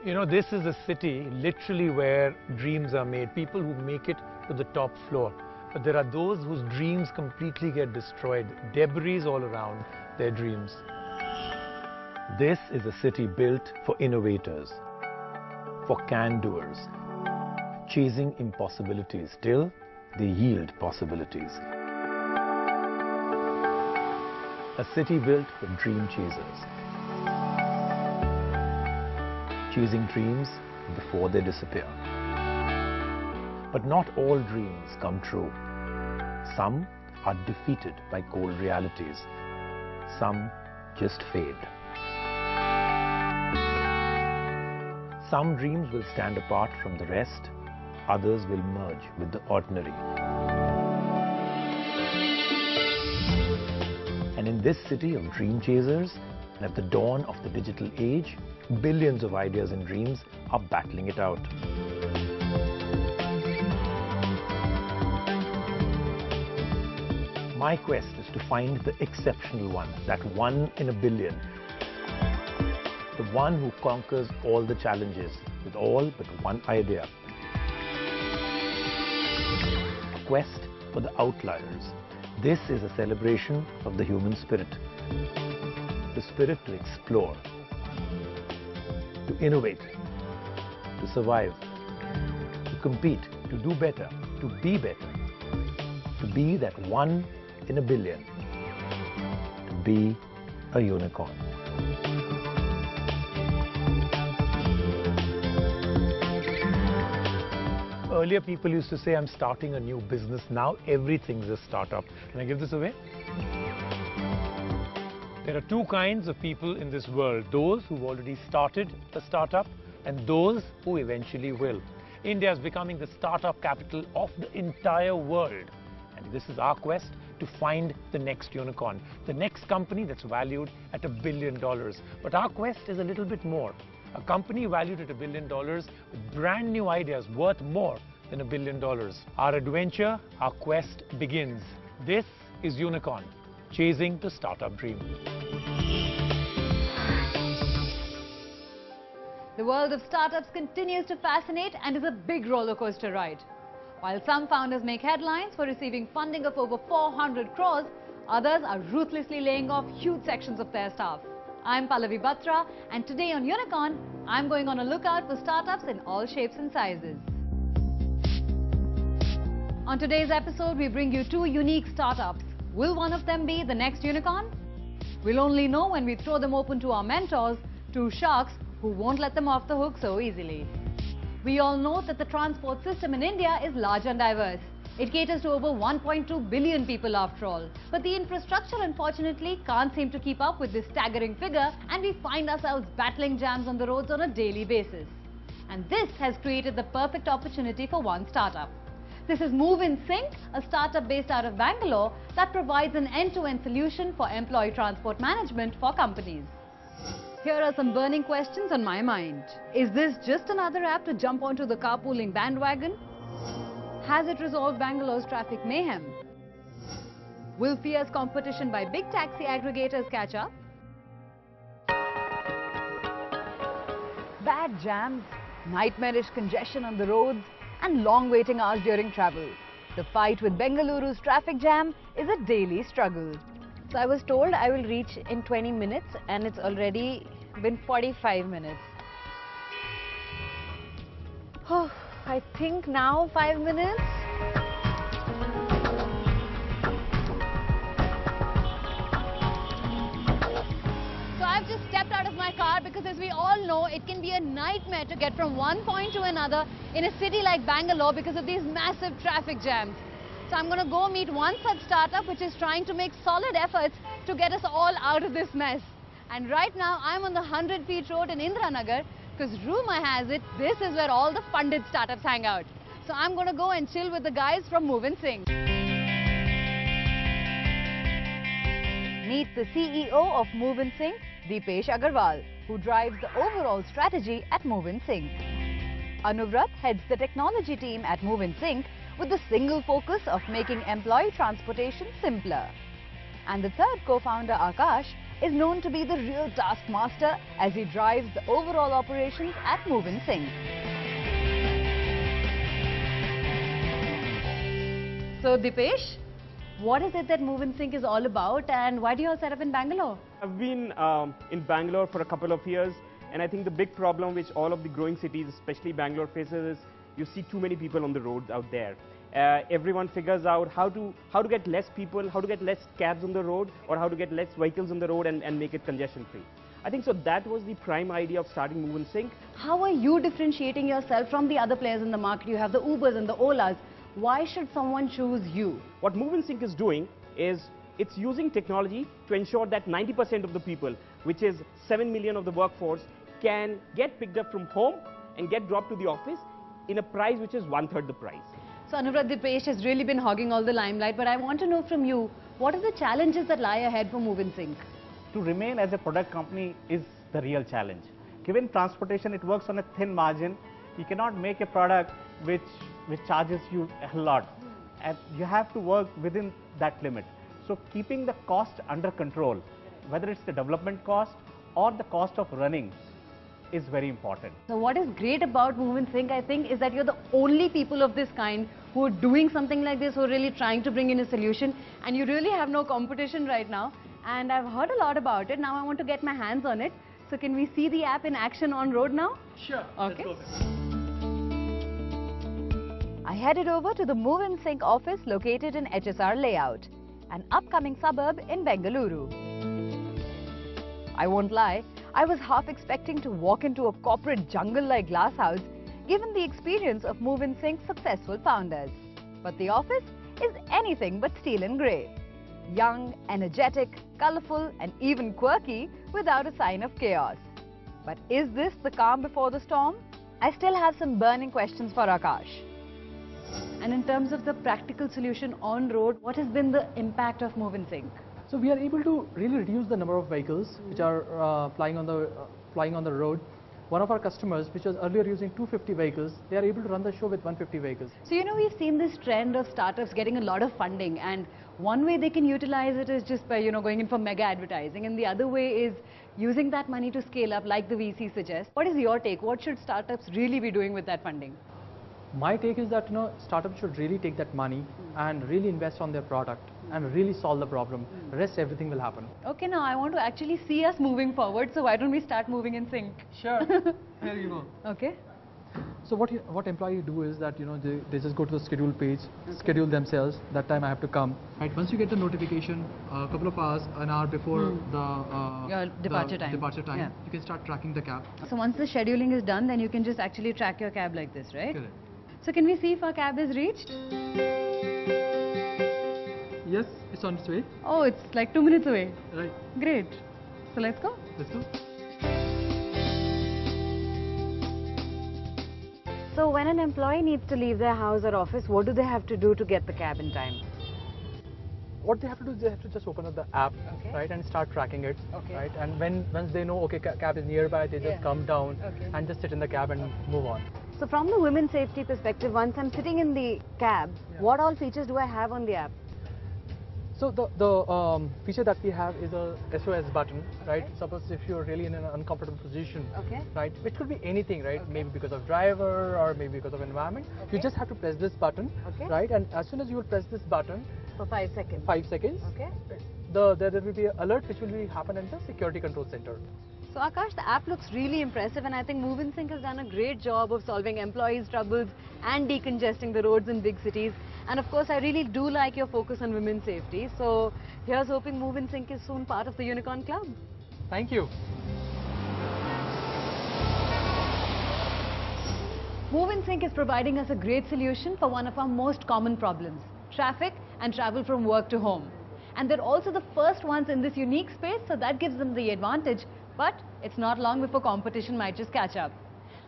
You know, this is a city literally where dreams are made, people who make it to the top floor. But there are those whose dreams completely get destroyed, debris all around their dreams. This is a city built for innovators, for can-doers, chasing impossibilities till they yield possibilities. A city built for dream chasers, chasing dreams before they disappear. But not all dreams come true. Some are defeated by cold realities. Some just fade. Some dreams will stand apart from the rest. Others will merge with the ordinary. And in this city of dream chasers, and at the dawn of the digital age, billions of ideas and dreams are battling it out. My quest is to find the exceptional one, that one in a billion. The one who conquers all the challenges with all but one idea. A quest for the outliers. This is a celebration of the human spirit. The spirit to explore, to innovate, to survive, to compete, to do better, to be better, to be that one in a billion, to be a unicorn. Earlier people used to say, I'm starting a new business. Now everything's a startup. Can I give this away? There are two kinds of people in this world, those who've already started a startup and those who eventually will. India is becoming the startup capital of the entire world. And this is our quest to find the next unicorn, the next company that's valued at $1 billion. But our quest is a little bit more. A company valued at $1 billion with brand new ideas worth more than $1 billion. Our adventure, our quest begins. This is Unicorn, chasing the startup dream. The world of startups continues to fascinate and is a big roller coaster ride. While some founders make headlines for receiving funding of over 400 crores, others are ruthlessly laying off huge sections of their staff. I'm Pallavi Batra, and today on Unicorn, I'm going on a lookout for startups in all shapes and sizes. On today's episode, we bring you two unique startups. Will one of them be the next unicorn? We'll only know when we throw them open to our mentors, two sharks who won't let them off the hook so easily. We all know that the transport system in India is large and diverse. It caters to over 1.2 billion people after all. But the infrastructure unfortunately can't seem to keep up with this staggering figure, and we find ourselves battling jams on the roads on a daily basis. And this has created the perfect opportunity for one startup. This is Move in Sync, a startup based out of Bangalore that provides an end-to-end solution for employee transport management for companies. Here are some burning questions on my mind. Is this just another app to jump onto the carpooling bandwagon? Has it resolved Bangalore's traffic mayhem? Will fierce competition by big taxi aggregators catch up? Bad jams, nightmarish congestion on the roads, and long waiting hours during travel. The fight with Bengaluru's traffic jam is a daily struggle. So I was told I will reach in 20 minutes and it's already been 45 minutes. Oh, I think now 5 minutes. So I've just stepped out of my car because, as we all know, it can be a nightmare to get from one point to another in a city like Bangalore because of these massive traffic jams. So I'm going to go meet one such startup which is trying to make solid efforts to get us all out of this mess. And right now I'm on the 100 feet road in Indiranagar because rumor has it this is where all the funded startups hang out. So I'm going to go and chill with the guys from Move in Sync. Meet the CEO of Move in Sync, Deepesh Agarwal, who drives the overall strategy at Move in Sync. Anuvrat heads the technology team at Move in Sync with the single focus of making employee transportation simpler. And the third co-founder, Akash, is known to be the real taskmaster as he drives the overall operations at Move and Sync. So Dipesh, what is it that Move and Sync is all about, and why do you all set up in Bangalore? I've been in Bangalore for a couple of years, and I think the big problem which all of the growing cities, especially Bangalore, faces is you see too many people on the roads out there. Everyone figures out how to get less people, how to get less cabs on the road, or how to get less vehicles on the road and make it congestion free. I think so that was the prime idea of starting Move and Sync. How are you differentiating yourself from the other players in the market? You have the Ubers and the Olas. Why should someone choose you? What Move and Sync is doing is it's using technology to ensure that 90% of the people, which is 7 million of the workforce, can get picked up from home and get dropped to the office in a price which is 1/3 the price. So Anurag, Dipesh has really been hogging all the limelight, but I want to know from you, what are the challenges that lie ahead for Move and Sync? To remain as a product company is the real challenge. Given transportation, it works on a thin margin. You cannot make a product which charges you a lot, and you have to work within that limit. So keeping the cost under control, whether it's the development cost or the cost of running, is very important. So what is great about Move and Sync, I think, is that you're the only people of this kind who are doing something like this, who are really trying to bring in a solution, and you really have no competition right now. And I've heard a lot about it. Now I want to get my hands on it. So can we see the app in action on road now? Sure. Okay. I headed over to the Move and Sync office located in HSR Layout, an upcoming suburb in Bengaluru. I won't lie, I was half expecting to walk into a corporate jungle-like glasshouse given the experience of Move and Sync's successful founders. But the office is anything but steel and grey. Young, energetic, colourful and even quirky without a sign of chaos. But is this the calm before the storm? I still have some burning questions for Akash. And in terms of the practical solution on road, what has been the impact of Move and Sync? So we are able to really reduce the number of vehicles which are flying on the road. One of our customers, which was earlier using 250 vehicles, they are able to run the show with 150 vehicles. So, we've seen this trend of startups getting a lot of funding, and one way they can utilize it is just by, going in for mega advertising, and the other way is using that money to scale up like the VC suggests. What is your take? What should startups really be doing with that funding? My take is that, startups should really take that money and really invest on their product and really solve the problem. The rest, everything will happen. Okay, now I want to actually see us moving forward, so why don't we start moving in sync? Sure. Here you go. Okay. So what employee do is that, they just go to the schedule page, schedule themselves, that time I have to come. Right, once you get the notification, a couple of hours, an hour before Your departure time. Yeah. You can start tracking the cab. So once the scheduling is done, then you can just actually track your cab like this, right? Correct. So can we see if our cab is reached? Yes, it's on its way. Oh, it's like 2 minutes away. Right. Great. So let's go. Let's go. So when an employee needs to leave their house or office, what do they have to do to get the cab in time? What they have to do is they have to just open up the app, right, and start tracking it, right? And once they know, okay, cab is nearby, they just come down and just sit in the cab and move on. So from the women's safety perspective, once I'm sitting in the cab, what all features do I have on the app? So the feature that we have is a SOS button, right? Suppose if you're really in an uncomfortable position, right? Which could be anything, right? Maybe because of driver or maybe because of environment. You just have to press this button, right? And as soon as you will press this button, for 5 seconds. 5 seconds. There will be an alert which will happen at the security control center. So Akash, the app looks really impressive, and I think Move and Sync has done a great job of solving employees' troubles and decongesting the roads in big cities. And of course, I really do like your focus on women's safety. So here's hoping Move and Sync is soon part of the Unicorn Club. Thank you. Move and Sync is providing us a great solution for one of our most common problems: traffic and travel from work to home. And they're also the first ones in this unique space, so that gives them the advantage. But it's not long before competition might just catch up.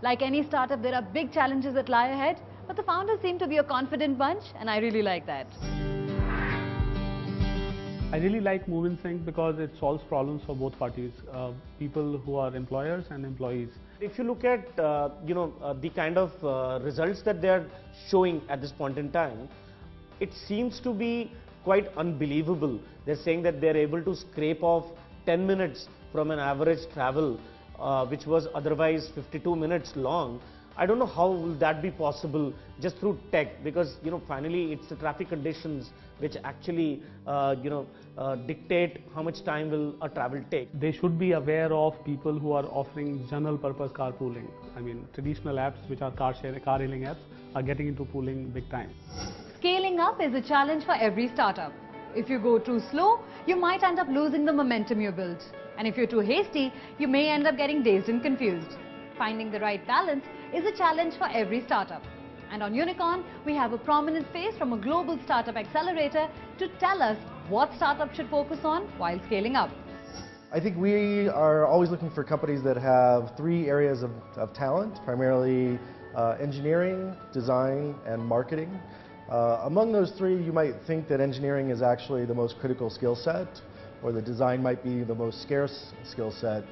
Like any startup, there are big challenges that lie ahead, but the founders seem to be a confident bunch, and I really like that. I really like Move and Sync because it solves problems for both parties, people who are employers and employees. If you look at the kind of results that they are showing at this point in time, it seems to be quite unbelievable. They're saying that they're able to scrape off 10 minutes from an average travel, which was otherwise 52 minutes long. I don't know how will that be possible just through tech, because finally it's the traffic conditions which actually dictate how much time will a travel take. They should be aware of people who are offering general purpose carpooling. I mean, traditional apps which are car hailing apps are getting into pooling big time. Scaling up is a challenge for every startup. If you go too slow, you might end up losing the momentum you built. And if you're too hasty, you may end up getting dazed and confused. Finding the right balance is a challenge for every startup. And on Unicorn, we have a prominent face from a global startup accelerator to tell us what startups should focus on while scaling up. I think we are always looking for companies that have 3 areas of talent, primarily engineering, design, and marketing. Among those 3, you might think that engineering is actually the most critical skill set, or the design might be the most scarce skill set.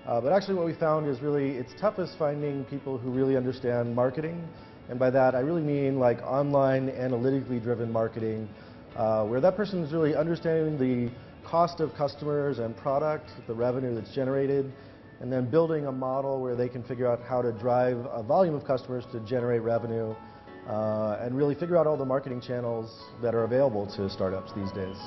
But actually what we found is really it's toughest finding people who really understand marketing. And by that I really mean like online analytically driven marketing, where that person is really understanding the cost of customers and product, the revenue that's generated, and then building a model where they can figure out how to drive a volume of customers to generate revenue, and really figure out all the marketing channels that are available to startups these days.